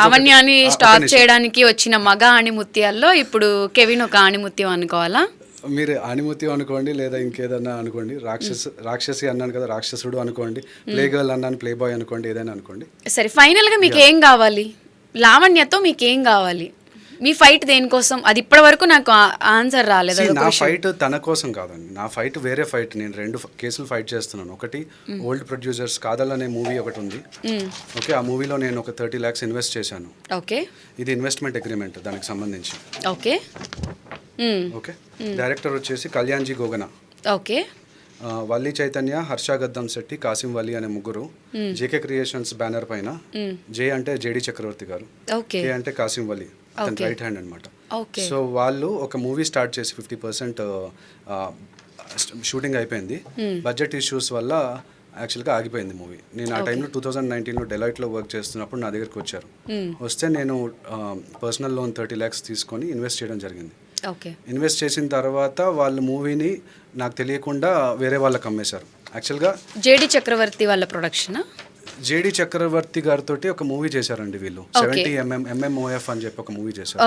లావణ్యాన్ని stop చేయడానికి వచ్చిన మగ ఆణిముత్యాల్లో ఇప్పుడు కెవిన్ ఒక ఆణిముత్యం అనుకోవాలా? మీరు ఆణిముత్యం అనుకోండి, లేదా ఇంకేదన్నా అనుకోండి. రాక్షసి అన్నాను కదా, రాక్షసుడు అనుకోండి. ప్లే గర్ల్ అన్నాను, ప్లే బాయ్ అనుకోండి, ఏదైనా అనుకోండి. సరే, ఫైనల్గా మీకు ఏం కావాలి? లావణ్యతో మీకు ఏం కావాలి? మీ ఫైట్ దేనికోసం? అది ఇప్పటి వరకు నాకు ఆన్సర్ రాలేదు. నా ఫైట్ తన కోసం కాదండి, నా ఫైట్ వేరే ఫైట్. నేను 2 కేసులు ఫైట్ చేస్తున్నాను. ఒకటి ఓల్డ్ ప్రొడ్యూసర్స్ కాదల్ అనే మూవీ ఒకటి ఉంది. ఓకే, ఆ మూవీలో నేను ఒక 30 lakhs ఇన్వెస్ట్ చేశాను. ఓకే, ఇది ఇన్వెస్ట్మెంట్ అగ్రిమెంట్ దానికి సంబంధించి. ఓకే ఓకే, డైరెక్టర్ వచ్చేసి కళ్యాణ్జీ గోగన. ఓకే, వల్లి చైతన్య, హర్ష గద్దం శెట్టి, కాసిం వల్లి అనే ముగ్గురు జేకే క్రియేషన్స్ బ్యానర్ పైన. జే అంటే జేడి చక్రవర్తి గారు, కే అంటే కాసిం వల్లి, అతని రైట్ హ్యాండ్ అనమాట. సో వాళ్ళు ఒక మూవీ స్టార్ట్ చేసి 50% షూటింగ్ అయిపోయింది. బడ్జెట్ ఇష్యూస్ వల్ల యాక్చువల్గా ఆగిపోయింది మూవీ. నేను ఆ టైంలో 2019లో డెలాయిట్లో వర్క్ చేస్తున్నప్పుడు నా దగ్గరికి వచ్చారు. వస్తే నేను పర్సనల్ లోన్ 30 lakhs తీసుకొని ఇన్వెస్ట్ చేయడం జరిగింది. ఇన్వెస్ట్ చేసిన తర్వాత వాళ్ళు మూవీని నాకు తెలియకుండా వేరే వాళ్ళకి అమ్మేశారు. యాక్చువల్గా జేడి చక్రవర్తి వాళ్ళ ప్రొడక్షన్. జేడి చక్రవర్తి గారితో ఒక మూవీ చేశారండి వీళ్ళు. 70mm MMOF అని చెప్పి ఒక మూవీ చేశారు.